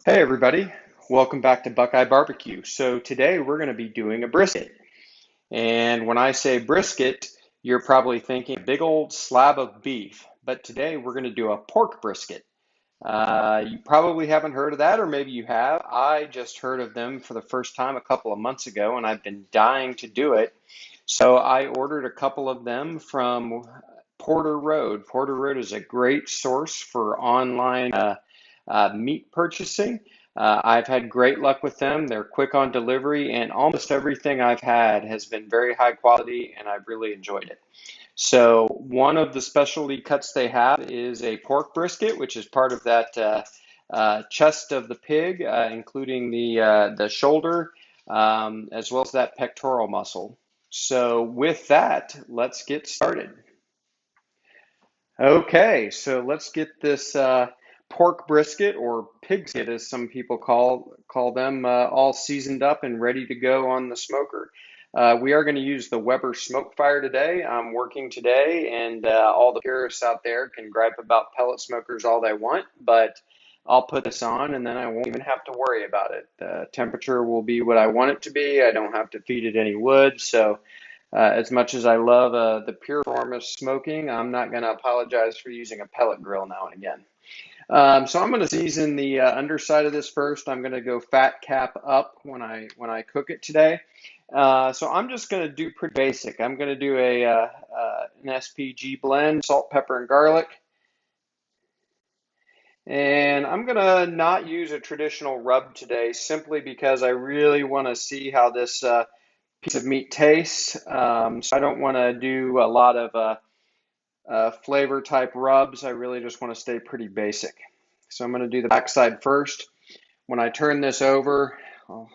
Hey everybody, welcome back to Buckeye Barbecue. So today we're going to be doing a brisket. And when I say brisket, you're probably thinking a big old slab of beef. But today we're going to do a pork brisket. You probably haven't heard of that, or maybe you have. I just heard of them for the first time a couple of months ago, and I've been dying to do it. So I ordered a couple of them from Porter Road. Porter Road is a great source for online meat purchasing. I've had great luck with them. They're quick on delivery, and almost everything I've had has been very high quality, and I've really enjoyed it. So, one of the specialty cuts they have is a pork brisket, which is part of that chest of the pig, including the shoulder, as well as that pectoral muscle. So, with that, let's get started. Okay, so let's get this pork brisket or pig skit, as some people call them, all seasoned up and ready to go on the smoker. We are going to use the Weber Smokefire today. I'm working today, and all the purists out there can gripe about pellet smokers all they want, but I'll put this on, and then I won't even have to worry about it. The temperature will be what I want it to be. I don't have to feed it any wood, so. As much as I love the pure form of smoking, I'm not going to apologize for using a pellet grill now and again. So I'm going to season the underside of this first. I'm going to go fat cap up when I cook it today. So I'm just going to do pretty basic. I'm going to do an SPG blend, salt, pepper, and garlic. And I'm going to not use a traditional rub today simply because I really want to see how this piece of meat tastes. So I don't want to do a lot of flavor type rubs. I really just want to stay pretty basic. So I'm going to do the backside first. When I turn this over, I'll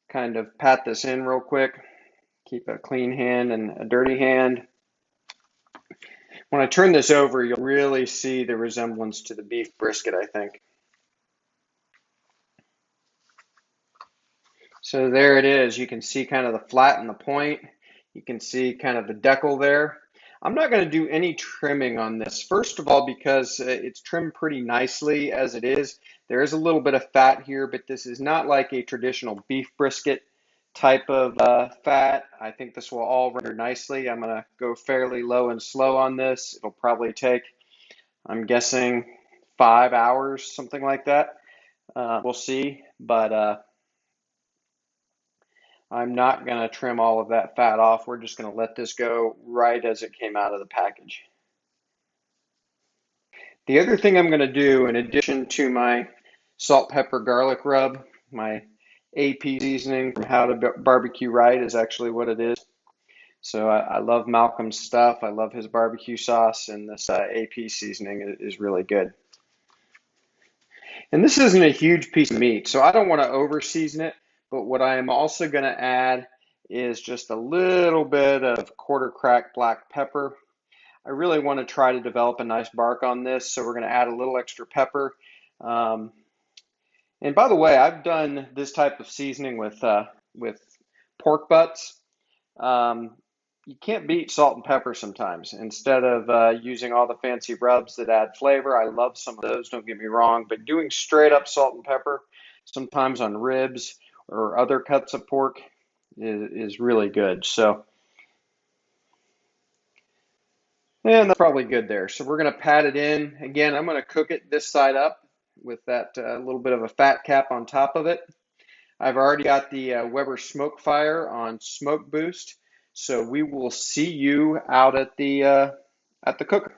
kind of pat this in real quick. Keep a clean hand and a dirty hand. When I turn this over, you'll really see the resemblance to the beef brisket, I think. So there it is. You can see kind of the flat and the point. You can see kind of the decal there. I'm not going to do any trimming on this. First of all, because it's trimmed pretty nicely as it is. There is a little bit of fat here, but this is not like a traditional beef brisket type of fat. I think this will all render nicely. I'm going to go fairly low and slow on this. It'll probably take, I'm guessing, 5 hours, something like that. We'll see, but I'm not going to trim all of that fat off. We're just going to let this go right as it came out of the package. The other thing I'm going to do, in addition to my salt, pepper, garlic rub, my AP seasoning from How to Barbecue Right is actually what it is. So I love Malcolm's stuff. I love his barbecue sauce, and this AP seasoning is really good. And this isn't a huge piece of meat, so I don't want to over season it. But what I am also going to add is just a little bit of quarter cracked black pepper. I really want to try to develop a nice bark on this, so we're going to add a little extra pepper. Um, and by the way, I've done this type of seasoning with pork butts. Um, you can't beat salt and pepper sometimes. Instead of using all the fancy rubs that add flavor, I love some of those, don't get me wrong, but doing straight up salt and pepper, sometimes on ribs or other cuts of pork, is really good. So, and that's probably good there. So we're going to pat it in. Again, I'm going to cook it this side up with that little bit of a fat cap on top of it. I've already got the Weber Smokefire on smoke boost, so we will see you out at the cooker.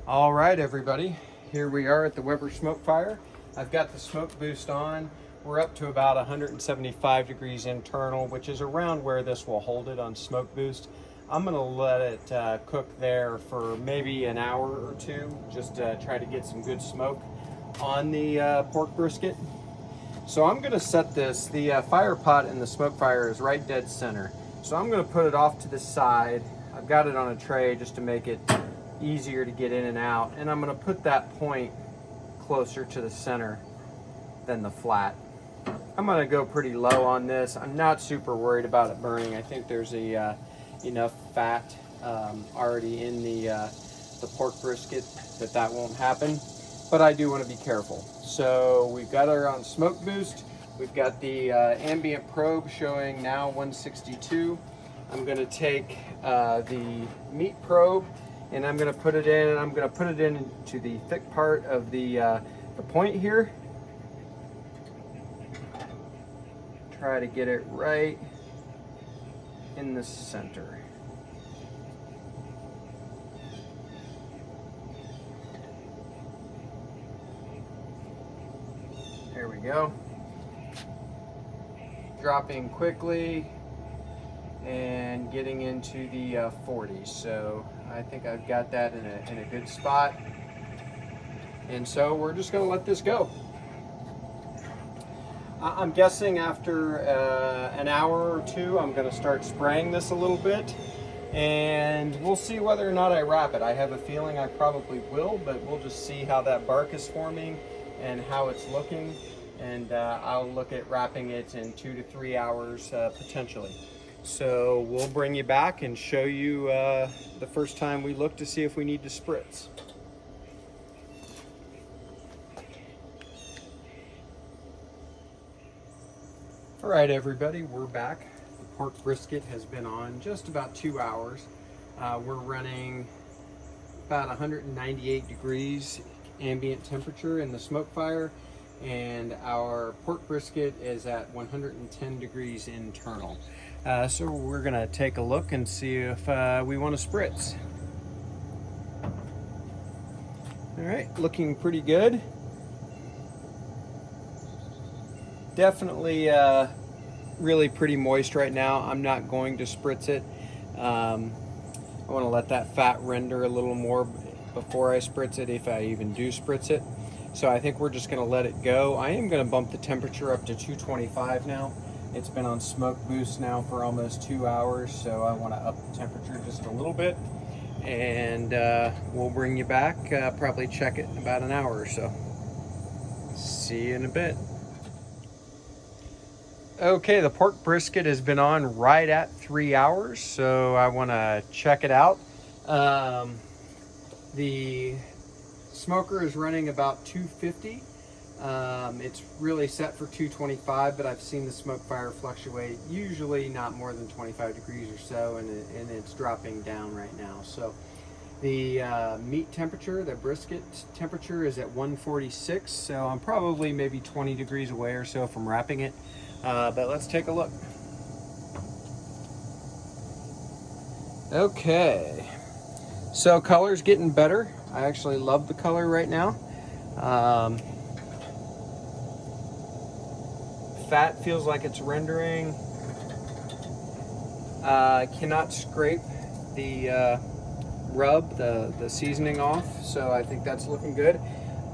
All right, everybody, here we are at the Weber Smokefire. I've got the smoke boost on. We're up to about 175 degrees internal, which is around where this will hold it on smoke boost. I'm going to let it cook there for maybe an hour or two, just to try to get some good smoke on the pork brisket. So I'm going to set this, the fire pot in the smoke fire is right dead center. So I'm going to put it off to the side. I've got it on a tray just to make it easier to get in and out. And I'm going to put that point closer to the center than the flat. I'm going to go pretty low on this. I'm not super worried about it burning. I think there's enough fat already in the pork brisket that won't happen. but I do want to be careful. So we've got her on smoke boost. We've got the ambient probe showing now 162. I'm going to take the meat probe and I'm going to put it in, and I'm going to put it into the thick part of the point here. Try to get it right in the center. There we go. Dropping quickly and getting into the 40s. So I think I've got that in a good spot. And so we're just going to let this go. I'm guessing after an hour or two, I'm going to start spraying this a little bit. And we'll see whether or not I wrap it. I have a feeling I probably will, but we'll just see how that bark is forming and how it's looking. And I'll look at wrapping it in 2 to 3 hours potentially. So we'll bring you back and show you the first time we look to see if we need to spritz. All right, everybody, we're back. The pork brisket has been on just about 2 hours. We're running about 198 degrees ambient temperature in the Smokefire, and our pork brisket is at 110 degrees internal. So we're gonna take a look and see if we want to spritz. All right, looking pretty good. Definitely really pretty moist right now. I'm not going to spritz it. I want to let that fat render a little more before I spritz it, if I even do spritz it. So I think we're just going to let it go. I am going to bump the temperature up to 225 now. It's been on smoke boost now for almost 2 hours, so I want to up the temperature just a little bit. And we'll bring you back, probably check it in about an hour or so. See you in a bit. Okay, the pork brisket has been on right at 3 hours, so I want to check it out. The smoker is running about 250. It's really set for 225, but I've seen the Smokefire fluctuate, usually not more than 25 degrees or so, and it's dropping down right now. So the meat temperature, the brisket temperature, is at 146, so I'm probably maybe 20 degrees away or so from wrapping it. But let's take a look. Okay, so color's getting better. I actually love the color right now. Fat feels like it's rendering. Cannot scrape the rub, the seasoning off, so I think that's looking good.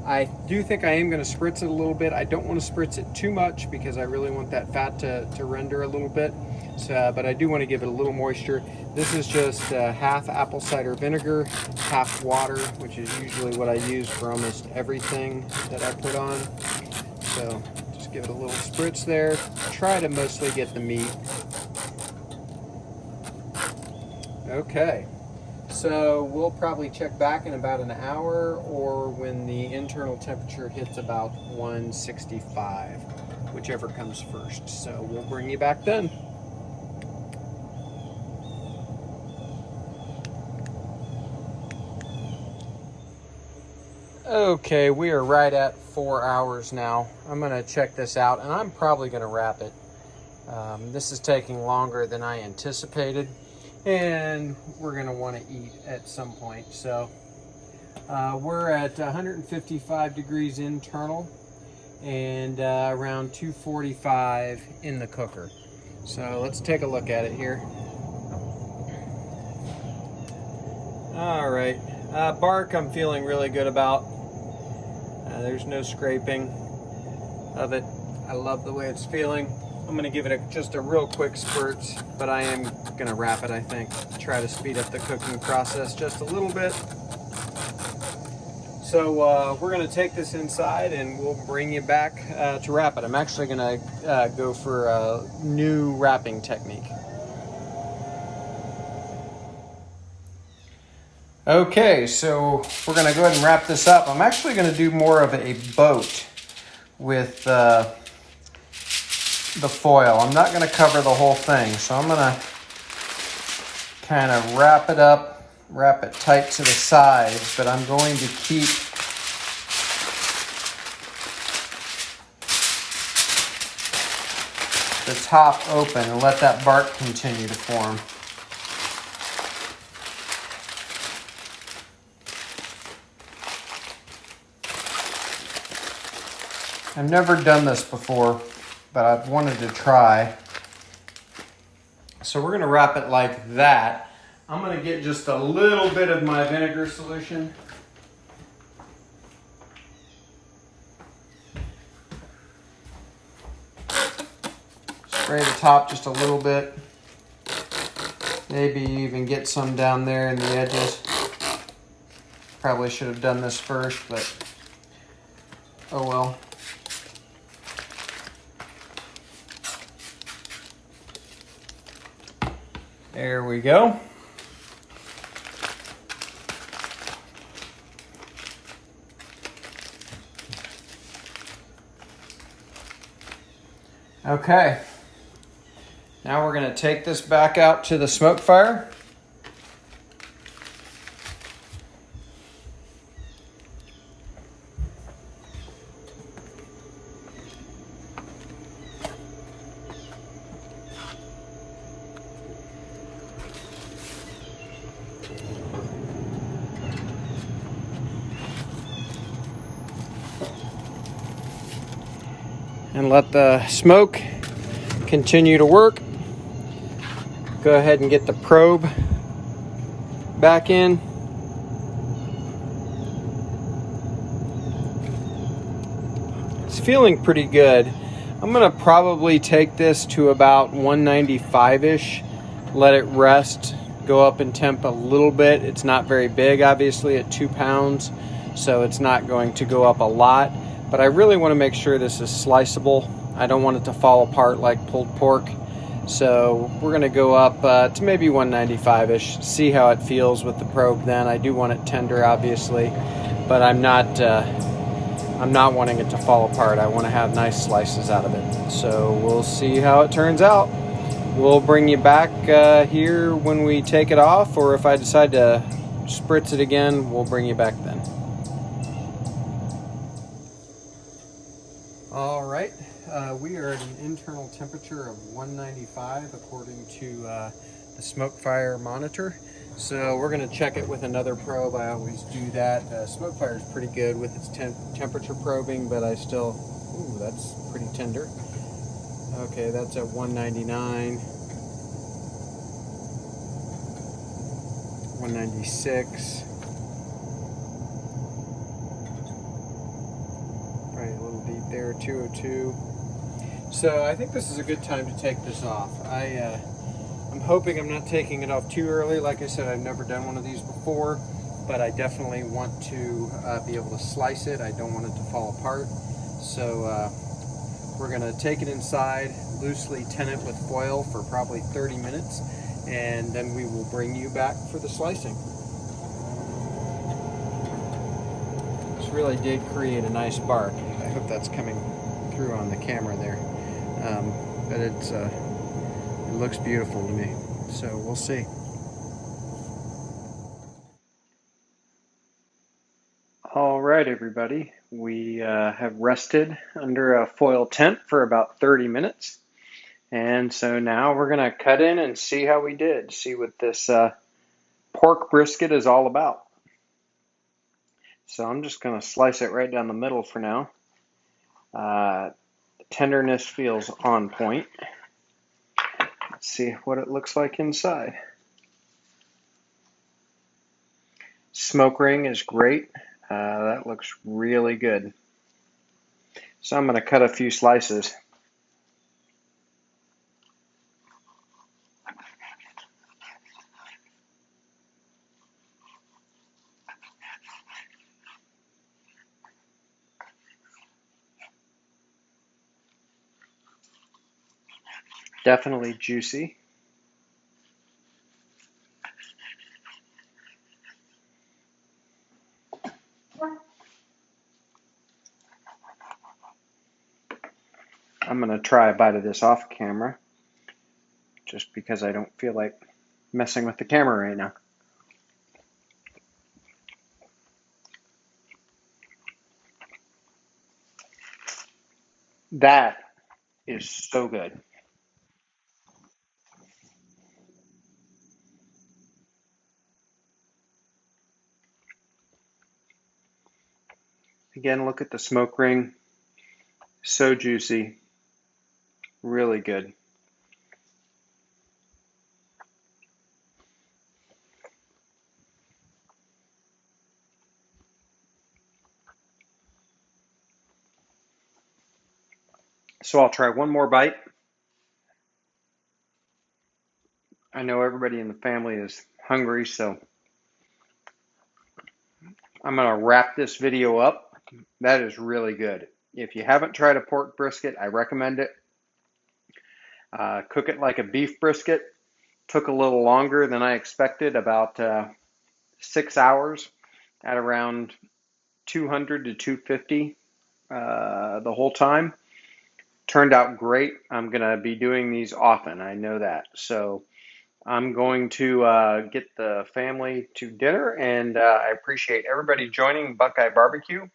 I do think I am going to spritz it a little bit. I don't want to spritz it too much because I really want that fat to render a little bit. So, but I do want to give it a little moisture. This is just half apple cider vinegar, half water, which is usually what I use for almost everything that I put on. So just give it a little spritz there. Try to mostly get the meat. Okay. So we'll probably check back in about an hour, or when the internal temperature hits about 165, whichever comes first. So we'll bring you back then. Okay, we are right at 4 hours now. I'm gonna check this out, and I'm probably gonna wrap it. This is taking longer than I anticipated, and we're gonna want to eat at some point. So we're at 155 degrees internal and around 245 in the cooker. So let's take a look at it here. All right, bark I'm feeling really good about. There's no scraping of it. I love the way it's feeling. I'm gonna give it just a real quick spurt, but I am gonna wrap it, I think. Try to speed up the cooking process just a little bit. So we're gonna take this inside and we'll bring you back to wrap it. I'm actually gonna go for a new wrapping technique. Okay, so we're going to go ahead and wrap this up. I'm actually going to do more of a boat with the foil. I'm not going to cover the whole thing, so I'm going to kind of wrap it up, wrap it tight to the sides, but I'm going to keep the top open and let that bark continue to form. I've never done this before, but I've wanted to try. So we're going to wrap it like that. I'm going to get just a little bit of my vinegar solution. Spray the top just a little bit. Maybe even get some down there in the edges. Probably should have done this first, but oh well. There we go. Okay. Now we're going to take this back out to the smoke fire. And let the smoke continue to work. Go ahead and get the probe back in. It's feeling pretty good. I'm gonna probably take this to about 195-ish, let it rest, go up in temp a little bit. It's not very big, obviously, at 2 pounds, so it's not going to go up a lot. But I really want to make sure this is sliceable. I don't want it to fall apart like pulled pork. So we're going to go up to maybe 195-ish, see how it feels with the probe then. I do want it tender, obviously, but I'm not wanting it to fall apart. I want to have nice slices out of it. So we'll see how it turns out. We'll bring you back here when we take it off, or if I decide to spritz it again, we'll bring you back then. All right, we are at an internal temperature of 195 according to the Smokefire monitor. So we're going to check it with another probe. I always do that. Smokefire is pretty good with its temperature probing, but I still, ooh, that's pretty tender. Okay, that's at 199, 196. Probably a little deep there, 202. So I think this is a good time to take this off. I'm hoping I'm not taking it off too early. Like I said, I've never done one of these before, but I definitely want to be able to slice it. I don't want it to fall apart. So we're gonna take it inside, loosely tin it with foil for probably 30 minutes, and then we will bring you back for the slicing. This really did create a nice bark. I hope that's coming through on the camera there. But it looks beautiful to me, so we'll see. All right, everybody, we have rested under a foil tent for about 30 minutes, and so now we're going to cut in and see how we did, see what this pork brisket is all about. So I'm just going to slice it right down the middle for now. Tenderness feels on point. Let's see what it looks like inside. Smoke ring is great. That looks really good. So I'm going to cut a few slices. Definitely juicy. I'm going to try a bite of this off camera just because I don't feel like messing with the camera right now. That is so good. Again, look at the smoke ring. So juicy. Really good. So I'll try one more bite. I know everybody in the family is hungry, so I'm going to wrap this video up. That is really good. If you haven't tried a pork brisket, I recommend it. Cook it like a beef brisket. Took a little longer than I expected, about 6 hours at around 200 to 250 the whole time. Turned out great. I'm going to be doing these often. I know that. So I'm going to get the family to dinner, and I appreciate everybody joining Buckeye Barbecue.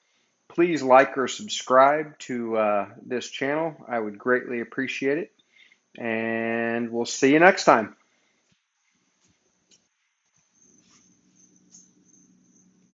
Please like or subscribe to this channel. I would greatly appreciate it. And we'll see you next time.